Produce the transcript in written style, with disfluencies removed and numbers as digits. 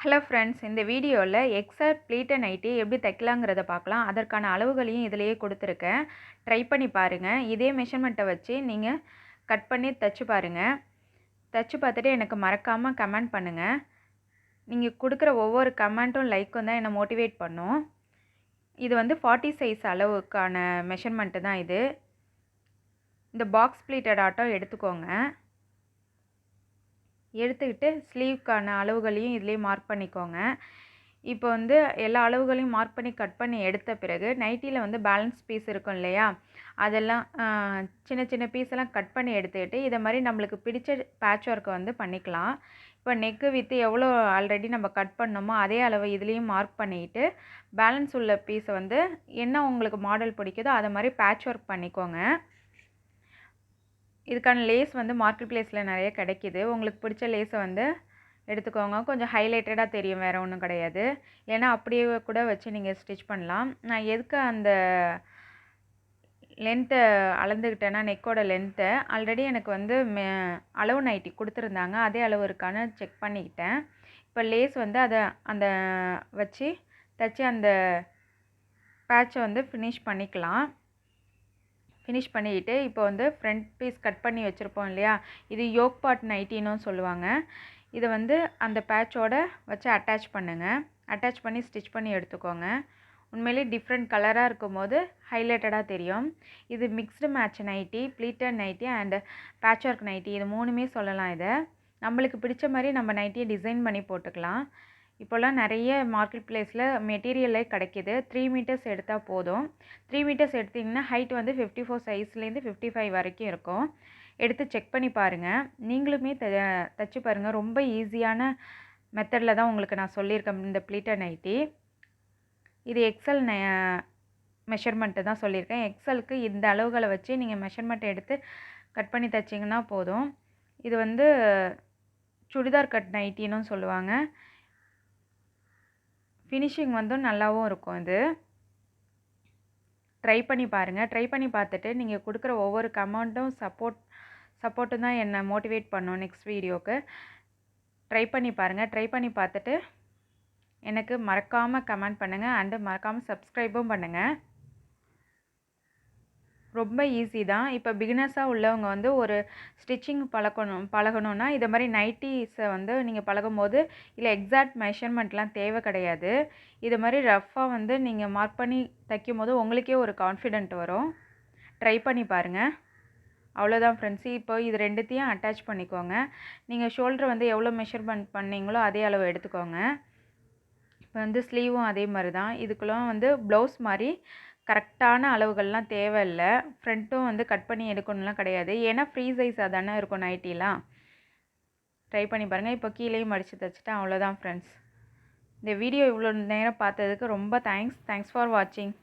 Hello friends, இந்த வீடியோவில் XL pleat nightie எப்படி தைக்கலாங்கிறத பார்க்கலாம். அதற்கான அளவுகளையும் இதிலேயே கொடுத்துருக்கேன். ட்ரை பண்ணி பாருங்கள். இதே மெஷர்மெண்ட்டை வச்சு நீங்கள் கட் பண்ணி தைச்சு பாருங்கள். தைச்சு பார்த்துட்டு எனக்கு மறக்காமல் கமெண்ட் பண்ணுங்கள். நீங்கள் கொடுக்குற ஒவ்வொரு கமெண்ட்டும் லைக்கும் தான் என்னை மோட்டிவேட் பண்ணும். இது 40 சைஸ் அளவுக்கான மெஷர்மெண்ட்டு தான் இது. இந்த பாக்ஸ் ப்ளீட்டட் ஆட்டம் எடுத்துக்கோங்க. எடுத்துக்கிட்டு ஸ்லீவ்க்கான அளவுகளையும் இதிலே மார்க் பண்ணிக்கோங்க. இப்போ எல்லா அளவுகளையும் மார்க் பண்ணி கட் பண்ணி எடுத்த பிறகு நைட்டியில் பேலன்ஸ் பீஸ் இருக்கும் இல்லையா, அதெல்லாம் சின்ன சின்ன பீஸெல்லாம் கட் பண்ணி எடுத்துக்கிட்டு இதை மாதிரி நம்மளுக்கு பிடிச்ச பேட்ச் ஒர்க்கை பண்ணிக்கலாம். இப்போ நெக்கு வித்து எவ்வளோ ஆல்ரெடி நம்ம கட் பண்ணோமோ அதே அளவு இதுலேயும் மார்க் பண்ணிக்கிட்டு பேலன்ஸ் உள்ள பீஸை என்ன உங்களுக்கு மாடல் பிடிக்குதோ அதை மாதிரி பேட்ச் ஒர்க் பண்ணிக்கோங்க. இதுக்கான லேஸ் மார்க்கெட் ப்ளேஸில் நிறைய கிடைக்கிது. உங்களுக்கு பிடிச்ச லேஸை எடுத்துக்கோங்க. கொஞ்சம் ஹைலைட்டடாக தெரியும், வேறு ஒன்றும் கிடையாது. ஏன்னா அப்படியே கூட வச்சு நீங்கள் ஸ்டிச் பண்ணலாம். நான் எதுக்கு அந்த லென்த்தை அளந்துக்கிட்டேன்னா, நெக்கோட லென்த்தை ஆல்ரெடி எனக்கு அளவு நைட்டி கொடுத்துருந்தாங்க, அதே அளவு இருக்கான்னு செக் பண்ணிக்கிட்டேன். இப்போ லேஸ் அதை அந்த வச்சு தைச்சி அந்த பேட்சை ஃபினிஷ் பண்ணிக்கலாம். ஃபினிஷ் பண்ணிக்கிட்டு இப்போ ஃப்ரண்ட் பீஸ் கட் பண்ணி வச்சுருப்போம் இல்லையா, இது யோக் பார்ட் நைட்டின்னு சொல்லுவாங்க. இதை அந்த பேட்சோடு வச்சு அட்டாச் பண்ணுங்கள். அட்டாச் பண்ணி ஸ்டிச் பண்ணி எடுத்துக்கோங்க. உண்மையிலே டிஃப்ரெண்ட் கலராக இருக்கும் போது ஹைலைட்டடாக தெரியும். இது mixed match nighty, pleated nighty and patch work nighty, இது மூணுமே சொல்லலாம். இதை நம்மளுக்கு பிடிச்ச மாதிரி நம்ம நைட்டியை டிசைன் பண்ணி போட்டுக்கலாம். இப்போல்லாம் நிறைய மார்க்கெட் ப்ளேஸில் மெட்டீரியலே கிடைக்கிது. 3 மீட்டர்ஸ் எடுத்தால் போதும். 3 மீட்டர்ஸ் எடுத்திங்கன்னா ஹைட் 54 சைஸ்லேருந்து 55 வரைக்கும் இருக்கும். எடுத்து செக் பண்ணி பாருங்கள். நீங்களுமே தைச்சி பாருங்கள். ரொம்ப ஈஸியான மெத்தடில் தான் உங்களுக்கு நான் சொல்லியிருக்கேன் இந்த ப்ளீட்டட் நைட்டி. இது எக்ஸல் மெஷர்மெண்ட்டு தான் சொல்லியிருக்கேன். எக்ஸலுக்கு இந்த அளவுகளை வச்சு நீங்கள் மெஷர்மெண்ட் எடுத்து கட் பண்ணி தைச்சிங்கன்னா போதும். இது சுடிதார் கட் நைட்டின்னு சொல்லுவாங்க. ஃபினிஷிங் நல்லாவும் இருக்கும். இது ட்ரை பண்ணி பாருங்கள். ட்ரை பண்ணி பார்த்துட்டு நீங்கள் கொடுக்குற ஒவ்வொரு கமெண்ட்டும் சப்போர்ட்டும் தான் என்னை மோட்டிவேட் பண்ணும் நெக்ஸ்ட் வீடியோவுக்கு. ட்ரை பண்ணி பாருங்கள். ட்ரை பண்ணி பார்த்துட்டு எனக்கு மறக்காமல் கமெண்ட் பண்ணுங்கள் அண்டு மறக்காமல் சப்ஸ்கிரைபும் பண்ணுங்கள். ரொம்ப ஈஸி தான். இப்போ பிகினர்ஸாக உள்ளவங்க ஒரு ஸ்டிச்சிங் பழகணுன்னா இதை மாதிரி நைட்டிஸை நீங்கள் பழகும்போது இல்லை எக்ஸாக்ட் மெஷர்மெண்ட்லாம் தேவை கிடையாது. இது மாதிரி ரஃப்பாக நீங்கள் மார்க் பண்ணி தைக்கும் போது உங்களுக்கே ஒரு கான்ஃபிடென்ட் வரும். ட்ரை பண்ணி பாருங்கள். அவ்வளோதான் ஃப்ரெண்ட்ஸ். இப்போ இது ரெண்டுத்தையும் அட்டாச் பண்ணிக்கோங்க. நீங்கள் ஷோல்டர் எவ்வளோ மெஷர்மெண்ட் பண்ணீங்களோ அதே அளவு எடுத்துக்கோங்க. இப்போ ஸ்லீவும் அதே மாதிரி தான். இதுக்குலாம் ப்ளவுஸ் மாதிரி கரெக்டான அளவுகள்லாம் தேவையில்லை. ஃப்ரண்ட்டும் கட் பண்ணி எடுக்கணும்லாம் கிடையாது. ஏன்னா ஃப்ரீ சைஸாக தானே இருக்கும் நைட்டிலாம். ட்ரை பண்ணி பாருங்கள். இப்போ கீழேயும் மடித்து தைச்சிட்டேன். அவ்வளோதான் ஃப்ரெண்ட்ஸ். இந்த வீடியோ இவ்வளோ நேரம் பார்த்ததுக்கு ரொம்ப தேங்க்ஸ் ஃபார் வாட்சிங்.